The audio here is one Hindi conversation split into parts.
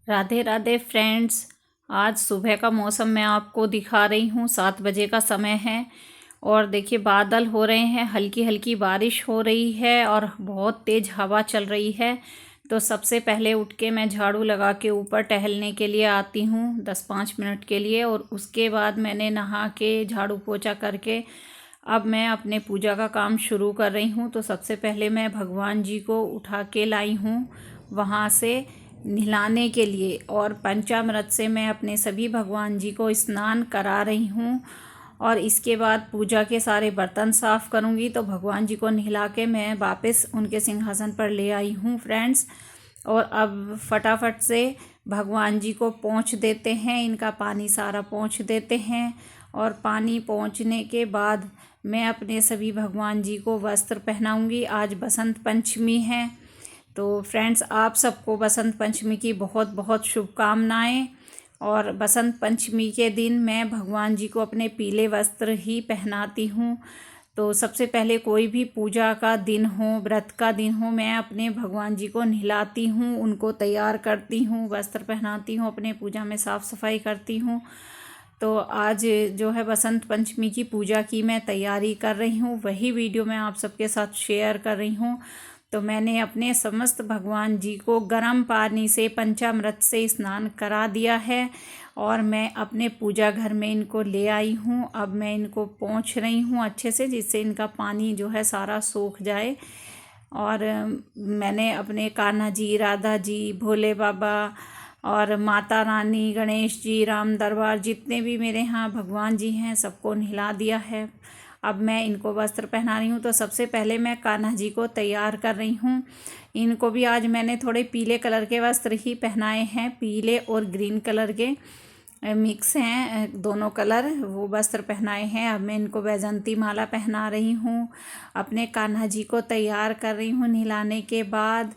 राधे राधे फ्रेंड्स। आज सुबह का मौसम मैं आपको दिखा रही हूँ। 7 बजे का समय है और देखिए बादल हो रहे हैं, हल्की हल्की बारिश हो रही है और बहुत तेज़ हवा चल रही है। तो सबसे पहले उठ के मैं झाड़ू लगा के ऊपर टहलने के लिए आती हूँ 10-5 मिनट के लिए, और उसके बाद मैंने नहा के झाड़ू पोछा करके अब मैं अपने पूजा का काम शुरू कर रही हूँ। तो सबसे पहले मैं भगवान जी को उठा के लाई हूँ वहाँ से नहलाने के लिए, और पंचामृत से मैं अपने सभी भगवान जी को स्नान करा रही हूँ। और इसके बाद पूजा के सारे बर्तन साफ़ करूँगी। तो भगवान जी को नहला के मैं वापस उनके सिंहासन पर ले आई हूँ फ्रेंड्स। और अब फटाफट से भगवान जी को पोंछ देते हैं, इनका पानी सारा पोंछ देते हैं। और पानी पोंछने के बाद मैं अपने सभी भगवान जी को वस्त्र पहनाऊंगी। आज बसंत पंचमी है, तो फ्रेंड्स आप सबको बसंत पंचमी की बहुत बहुत शुभकामनाएं। और बसंत पंचमी के दिन मैं भगवान जी को अपने पीले वस्त्र ही पहनाती हूँ। तो सबसे पहले कोई भी पूजा का दिन हो, व्रत का दिन हो, मैं अपने भगवान जी को नहलाती हूँ, उनको तैयार करती हूँ, वस्त्र पहनाती हूँ, अपने पूजा में साफ़ सफाई करती हूँ। तो आज जो है बसंत पंचमी की पूजा की मैं तैयारी कर रही हूँ, वही वीडियो मैं आप सबके साथ शेयर कर रही हूँ। तो मैंने अपने समस्त भगवान जी को गर्म पानी से पंचामृत से स्नान करा दिया है और मैं अपने पूजा घर में इनको ले आई हूँ। अब मैं इनको पोंछ रही हूँ अच्छे से, जिससे इनका पानी जो है सारा सूख जाए। और मैंने अपने कान्हा जी, राधा जी, भोले बाबा और माता रानी, गणेश जी, राम दरबार, जितने भी मेरे यहाँ भगवान जी हैं सबको नहला दिया है। अब मैं इनको वस्त्र पहना रही हूँ। तो सबसे पहले मैं कान्हा जी को तैयार कर रही हूँ। इनको भी आज मैंने थोड़े पीले कलर के वस्त्र ही पहनाए हैं, पीले और ग्रीन कलर के मिक्स हैं दोनों कलर, वो वस्त्र पहनाए हैं। अब मैं इनको वैजंती माला पहना रही हूँ, अपने कान्हा जी को तैयार कर रही हूँ नहलाने के बाद।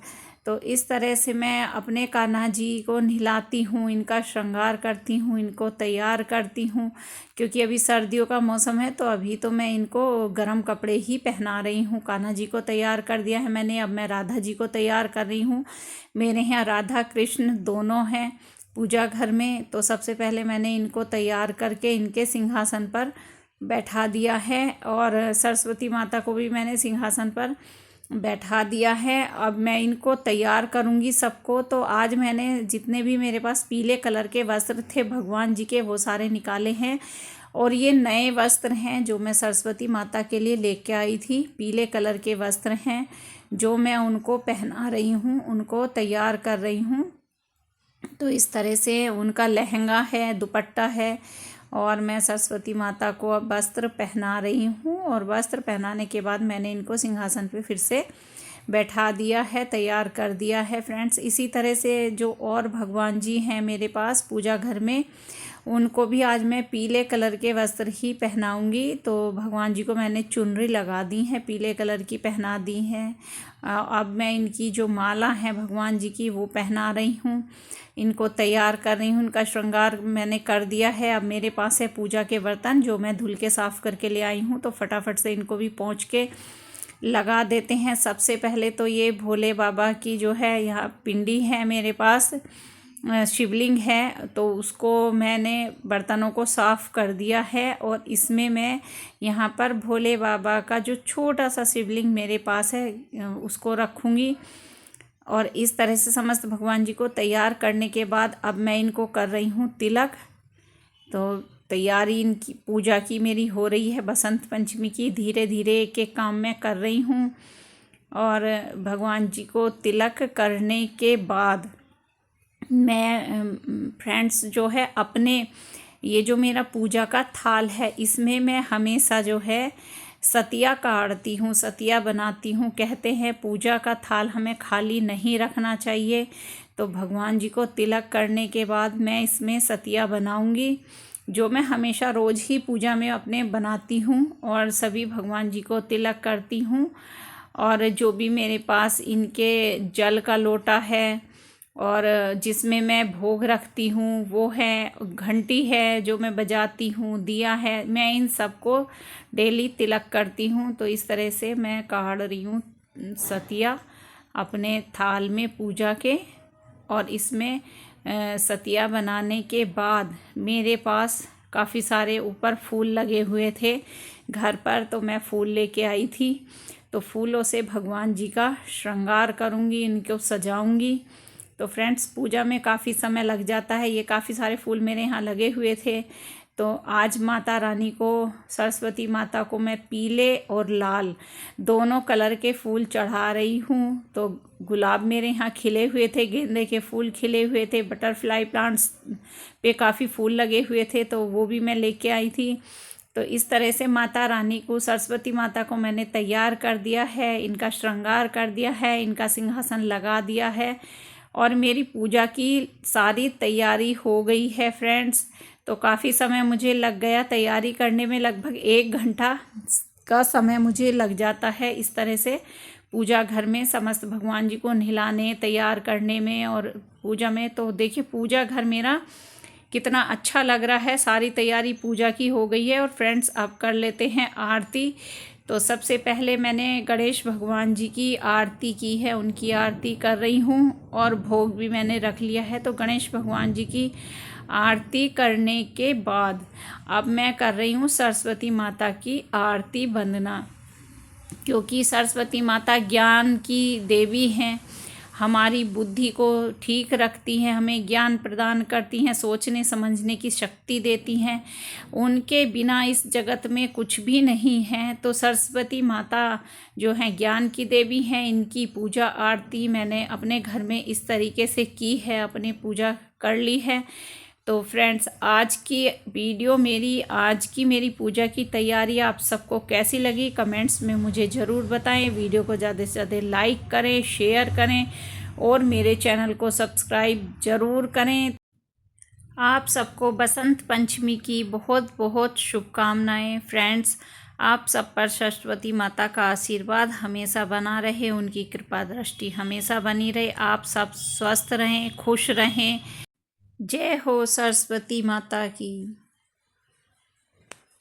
तो इस तरह से मैं अपने कान्हा जी को नहलाती हूँ, इनका श्रृंगार करती हूँ, इनको तैयार करती हूँ। क्योंकि अभी सर्दियों का मौसम है, तो अभी तो मैं इनको गर्म कपड़े ही पहना रही हूँ। कान्हा जी को तैयार कर दिया है मैंने, अब मैं राधा जी को तैयार कर रही हूँ। मेरे यहाँ राधा कृष्ण दोनों हैं पूजा घर में। तो सबसे पहले मैंने इनको तैयार करके इनके सिंहासन पर बैठा दिया है, और सरस्वती माता को भी मैंने सिंहासन पर बैठा दिया है। अब मैं इनको तैयार करूंगी सबको। तो आज मैंने जितने भी मेरे पास पीले कलर के वस्त्र थे भगवान जी के, वो सारे निकाले हैं। और ये नए वस्त्र हैं जो मैं सरस्वती माता के लिए लेके आई थी, पीले कलर के वस्त्र हैं जो मैं उनको पहना रही हूँ, उनको तैयार कर रही हूँ। तो इस तरह से उनका लहंगा है, दुपट्टा है, और मैं सरस्वती माता को अब वस्त्र पहना रही हूँ। और वस्त्र पहनाने के बाद मैंने इनको सिंहासन पे फिर से बैठा दिया है, तैयार कर दिया है फ्रेंड्स। इसी तरह से जो और भगवान जी हैं मेरे पास पूजा घर में, उनको भी आज मैं पीले कलर के वस्त्र ही पहनाऊंगी। तो भगवान जी को मैंने चुनरी लगा दी है, पीले कलर की पहना दी है। अब मैं इनकी जो माला है भगवान जी की, वो पहना रही हूँ, इनको तैयार कर रही हूँ, उनका श्रृंगार मैंने कर दिया है। अब मेरे पास है पूजा के बर्तन जो मैं धुल के साफ़ करके ले आई हूँ। तो फटाफट से इनको भी पोंछ के लगा देते हैं। सबसे पहले तो ये भोले बाबा की जो है यहाँ पिंडी है मेरे पास, शिवलिंग है, तो उसको मैंने बर्तनों को साफ़ कर दिया है। और इसमें मैं यहाँ पर भोले बाबा का जो छोटा सा शिवलिंग मेरे पास है उसको रखूँगी। और इस तरह से समस्त भगवान जी को तैयार करने के बाद अब मैं इनको कर रही हूँ तिलक। तो तैयारी इनकी पूजा की मेरी हो रही है बसंत पंचमी की। धीरे धीरे एक एक काम मैं कर रही हूँ। और भगवान जी को तिलक करने के बाद मैं फ्रेंड्स जो है अपने ये जो मेरा पूजा का थाल है, इसमें मैं हमेशा जो है सतिया काढ़ती हूँ, सतिया बनाती हूँ। कहते हैं पूजा का थाल हमें खाली नहीं रखना चाहिए। तो भगवान जी को तिलक करने के बाद मैं इसमें सतिया बनाऊँगी, जो मैं हमेशा रोज़ ही पूजा में अपने बनाती हूँ। और सभी भगवान जी को तिलक करती हूँ। और जो भी मेरे पास इनके जल का लोटा है और जिसमें मैं भोग रखती हूँ, वो है, घंटी है जो मैं बजाती हूँ, दिया है, मैं इन सबको डेली तिलक करती हूँ। तो इस तरह से मैं काढ़ रही हूँ सतिया अपने थाल में पूजा के। और इसमें सतिया बनाने के बाद मेरे पास काफ़ी सारे ऊपर फूल लगे हुए थे घर पर, तो मैं फूल लेके आई थी। तो फूलों से भगवान जी का श्रृंगार करूँगी, इनको सजाऊँगी। तो फ्रेंड्स, पूजा में काफ़ी समय लग जाता है। ये काफ़ी सारे फूल मेरे यहाँ लगे हुए थे। तो आज माता रानी को, सरस्वती माता को मैं पीले और लाल दोनों कलर के फूल चढ़ा रही हूँ। तो गुलाब मेरे यहाँ खिले हुए थे, गेंदे के फूल खिले हुए थे, बटरफ्लाई प्लांट्स पे काफ़ी फूल लगे हुए थे, तो वो भी मैं लेके आई थी। तो इस तरह से माता रानी को, सरस्वती माता को मैंने तैयार कर दिया है, इनका श्रृंगार कर दिया है, इनका सिंहासन लगा दिया है और मेरी पूजा की सारी तैयारी हो गई है फ्रेंड्स। तो काफ़ी समय मुझे लग गया तैयारी करने में, लगभग 1 घंटा का समय मुझे लग जाता है इस तरह से पूजा घर में समस्त भगवान जी को नहलाने, तैयार करने में और पूजा में। तो देखिए पूजा घर मेरा कितना अच्छा लग रहा है। सारी तैयारी पूजा की हो गई है। और फ्रेंड्स, अब कर लेते हैं आरती। तो सबसे पहले मैंने गणेश भगवान जी की आरती की है, उनकी आरती कर रही हूँ और भोग भी मैंने रख लिया है। तो गणेश भगवान जी की आरती करने के बाद अब मैं कर रही हूँ सरस्वती माता की आरती वंदना, क्योंकि सरस्वती माता ज्ञान की देवी हैं, हमारी बुद्धि को ठीक रखती हैं, हमें ज्ञान प्रदान करती हैं, सोचने समझने की शक्ति देती हैं। उनके बिना इस जगत में कुछ भी नहीं है। तो सरस्वती माता जो हैं ज्ञान की देवी हैं, इनकी पूजा आरती मैंने अपने घर में इस तरीके से की है, अपनी पूजा कर ली है। तो फ्रेंड्स, आज की वीडियो आज की मेरी पूजा की तैयारी आप सबको कैसी लगी कमेंट्स में मुझे ज़रूर बताएं। वीडियो को ज़्यादा से ज़्यादा लाइक करें, शेयर करें और मेरे चैनल को सब्सक्राइब ज़रूर करें। आप सबको बसंत पंचमी की बहुत बहुत शुभकामनाएं फ्रेंड्स। आप सब पर सरस्वती माता का आशीर्वाद हमेशा बना रहे, उनकी कृपा दृष्टि हमेशा बनी रहे। आप सब स्वस्थ रहें, खुश रहें। जय हो सरस्वती माता की।